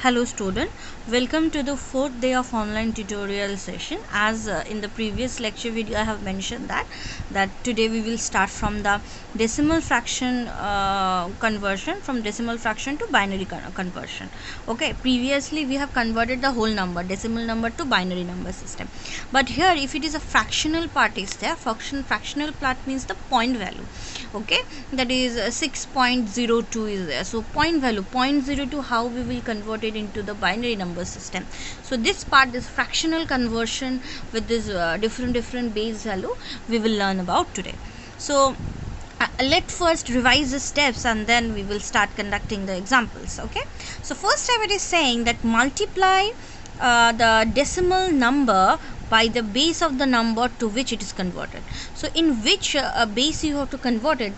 Hello student, welcome to the fourth day of online tutorial session. As in the previous lecture video I have mentioned that today we will start from the decimal fraction conversion, from decimal fraction to binary conversion. Okay, previously we have converted the whole number, decimal number, to binary number system, but here if it is a fractional part is there, fractional part means the point value. Okay, that is 6.02 is there. So point value 0.02, how we will convert it into the binary number system. So this part, this fractional conversion with this different base value, we will learn about today. So let's first revise the steps and then we will start conducting the examples. Okay, so first step, it is saying that multiply the decimal number by the base of the number to which it is converted. So in which base you have to convert it,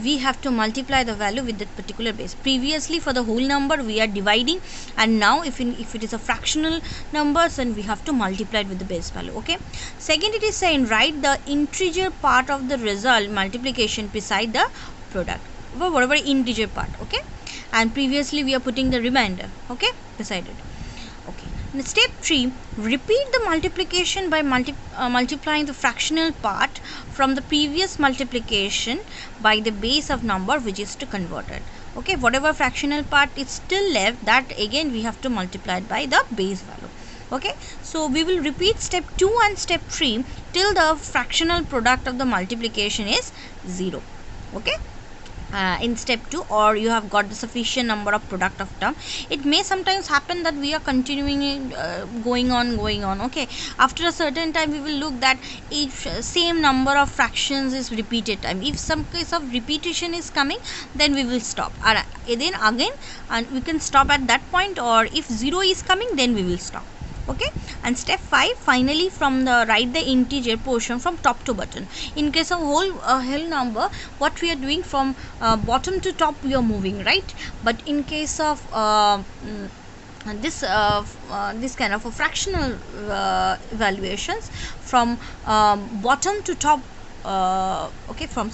we have to multiply the value with that particular base. Previously for the whole number we are dividing, and now if it is a fractional number, then we have to multiply it with the base value. Okay, second, it is saying write the integer part of the result multiplication beside the product, whatever integer part. Okay, and previously we are putting the remainder, okay, beside it. Okay, in step 3, repeat the multiplication by multiplying the fractional part from the previous multiplication by the base of number which is to converted. Okay, whatever fractional part is still left, that again we have to multiply it by the base value. Okay, so we will repeat step 2 and step 3 till the fractional product of the multiplication is 0. Okay, in step 2, or you have got the sufficient number of product of term. It may sometimes happen that we are continuing going on. Okay, after a certain time we will look that each same number of fractions is repeated time. If some case of repetition is coming, then we will stop, and then again, and we can stop at that point, or if 0 is coming, then we will stop. Okay, and step 5, finally from the write the integer portion from top to bottom. In case of whole number, what we are doing, from bottom to top we are moving, right? But in case of this kind of a fractional evaluations, from bottom to top, okay, from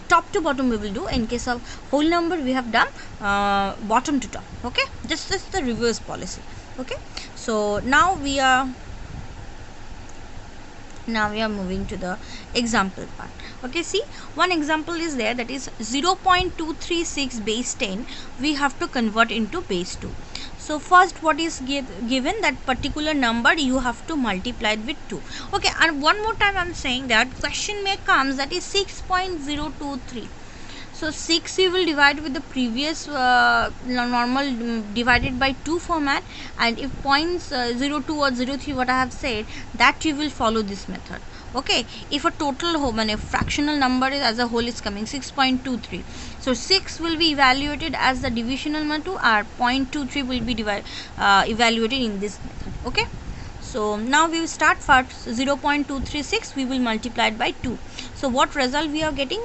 top to bottom we will do. In case of whole number we have done bottom to top. Okay, this is the reverse policy. Okay, so now we are moving to the example part. Okay, see, one example is there, that is 0.236 base 10 we have to convert into base 2. So first, what is given, that particular number you have to multiply it with 2. Okay, and one more time I am saying that question may comes, that is 6.023. So 6 you will divide with the previous normal divided by 2 format, and if points 02 or 03 what I have said, that you will follow this method. Okay, if a total a fractional number is as a whole is coming 6.23, so 6 will be evaluated as the divisional method, or 0.23 will be evaluated in this method. Okay, so now we will start first. 0.236 we will multiply it by 2. So what result we are getting?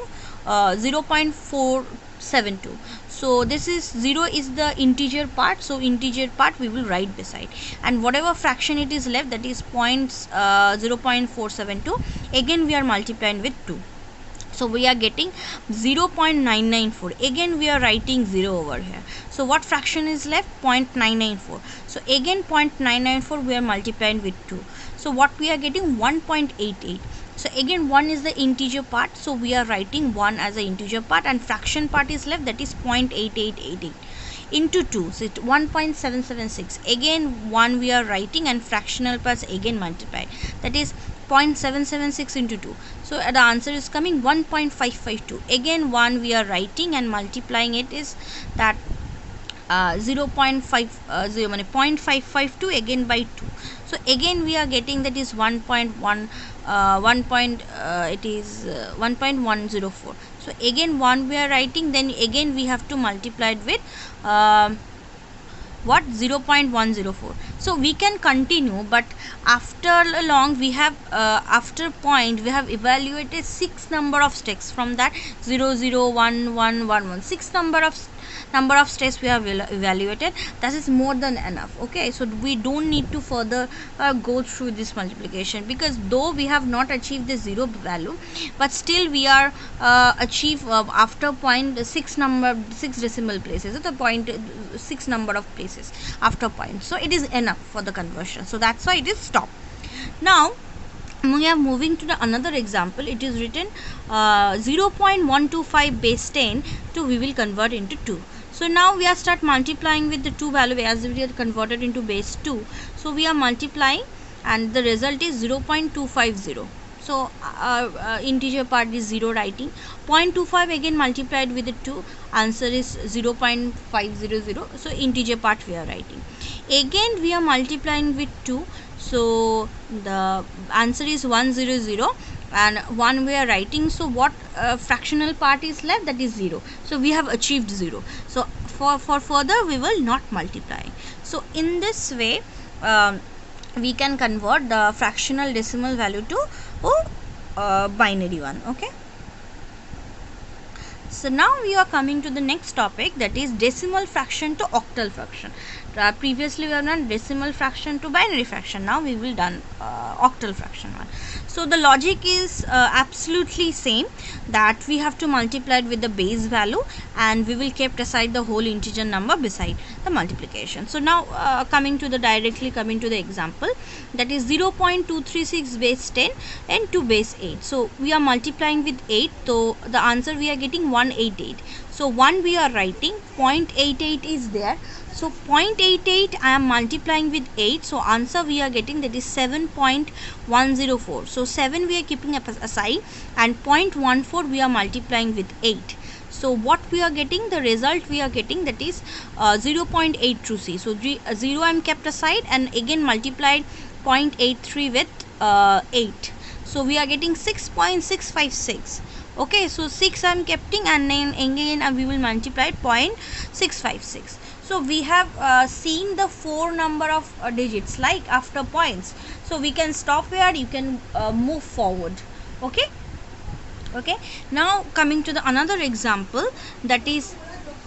0.472. so this is 0 is the integer part, so integer part we will write beside, and whatever fraction it is left, that is 0.472, again we are multiplying with 2. So we are getting 0.994. Again we are writing 0 over here. So what fraction is left? 0.994. So again 0.994 we are multiplying with 2. So what we are getting? 1.88. So again 1 is the integer part, so we are writing 1 as an integer part, and fraction part is left, that is 0.8888 into 2, so 1.776. again 1 we are writing, and fractional parts again multiplied, that is 0.776 into 2. So the answer is coming 1.552. again 1 we are writing and multiplying it is that 0.552 again by 2. So again we are getting, that is 1.104. So again 1 we are writing, then again we have to multiply it with what? 0.104. So we can continue, but after long we have after point we have evaluated 6 number of steps. From that 0, 0, 1, 1, 1, 1, 6 number of number of steps we have evaluated, that is more than enough. Okay, so we don't need to further go through this multiplication, because though we have not achieved the 0 value, but still we are achieve after 0.6 decimal places, the 0.6 number of places after point, so it is enough for the conversion. So that's why it is stop. Now we are moving to the another example. It is written 0.125 base 10 to we will convert into 2. So now we are start multiplying with the 2 value as we are converted into base 2. So we are multiplying and the result is 0.250. So integer part is 0 writing. 0.25 again multiplied with the 2, answer is 0.500. So integer part we are writing. Again we are multiplying with 2. So the answer is 100 and 1 we are writing. So what fractional part is left? That is 0. So we have achieved 0. So for further we will not multiply. So in this way we can convert the fractional decimal value to binary one. Okay. So now we are coming to the next topic, that is decimal fraction to octal fraction. Previously we have done decimal fraction to binary fraction. Now we will done octal fraction one. So the logic is absolutely same, that we have to multiply it with the base value and we will keep aside the whole integer number beside the multiplication. So now directly coming to the example, that is 0.236 base 10 and 2 base 8. So we are multiplying with 8, so the answer we are getting 188. So 1 we are writing, 0.88 is there. So 0.88 I am multiplying with 8. So answer we are getting, that is 7.104. So 7 we are keeping aside and 0.14 we are multiplying with 8. So what we are getting, the result we are getting, that is 0.82c. So 0 I am kept aside and again multiplied 0.83 with 8. So we are getting 6.656. Okay, so 6 I am keeping and then again we will multiply 0.656. So we have seen the 4 number of digits like after points. So we can stop here, you can move forward. Okay. Okay. Now coming to the another example, that is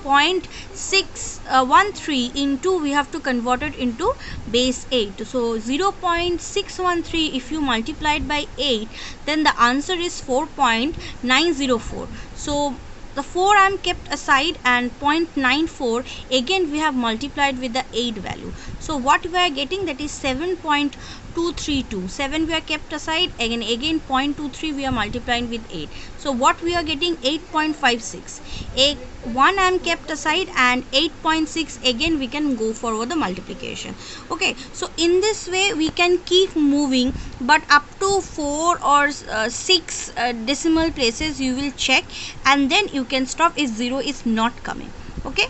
0.613 into, we have to convert it into base 8. So 0.613 if you multiply it by 8, then the answer is 4.904. So the 4 I am kept aside and 0.94 again we have multiplied with the 8 value. So what we are getting, that is 7.232. 7 we are kept aside, again 0.23 we are multiplying with 8. So what we are getting, 8.56. 1 I am kept aside and 8.6 again we can go forward the multiplication. Okay, so in this way we can keep moving, but up to 4 or 6 decimal places you will check and then you can stop if 0 is not coming. Okay.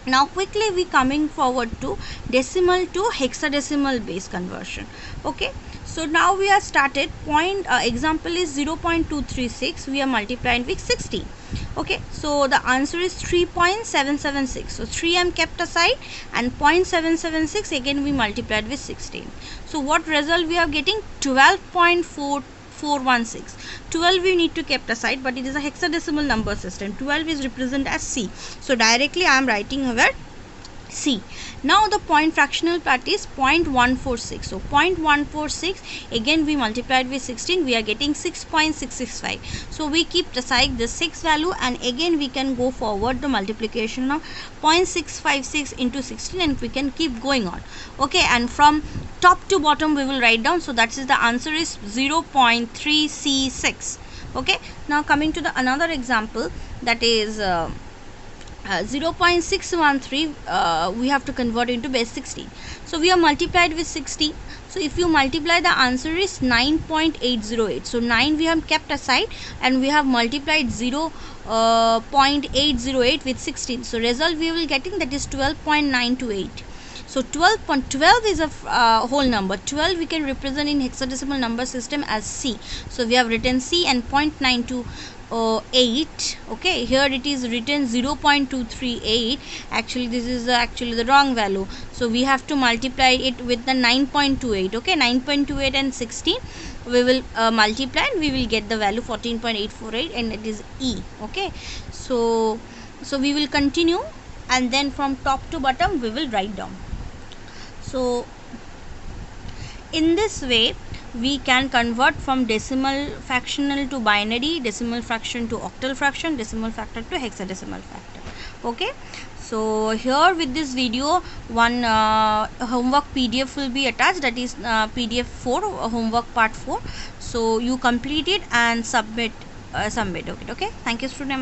Now quickly we coming forward to decimal to hexadecimal base conversion. Okay, so now we are started example is 0.236, we are multiplying with 16. Okay, so the answer is 3.776. So 3 I am kept aside and 0.776 again we multiplied with 16. So what result we are getting, 12.416. 12 we need to kept aside, but it is a hexadecimal number system. 12 is represented as C. So directly I am writing here C. Now the point fractional part is 0.146. So 0.146 again we multiplied with 16, we are getting 6.665. So we keep aside the 6 value and again we can go forward the multiplication of 0.656 into 16 and we can keep going on. Okay, and from top to bottom we will write down. So that is the answer is 0.3C6. Okay, now coming to the another example, that is 0.613 we have to convert into base 16. So we are multiplied with 60. So if you multiply, the answer is 9.808. So 9 we have kept aside and we have multiplied 0.808 with 16. So result we will getting, that is 12.928. So 12 is a whole number. 12 we can represent in hexadecimal number system as C. So we have written C and 0.928. Okay, here it is written 0.238. Actually this is actually the wrong value. So we have to multiply it with the 9.28. Okay, 9.28 and 16 we will multiply and we will get the value 14.848 and it is E. Okay, so we will continue and then from top to bottom we will write down. So in this way we can convert from decimal fractional to binary, decimal fraction to octal fraction, decimal factor to hexadecimal factor. Okay, so here with this video one homework PDF will be attached, that is PDF 4, homework part 4. So you complete it and submit. Okay, thank you student.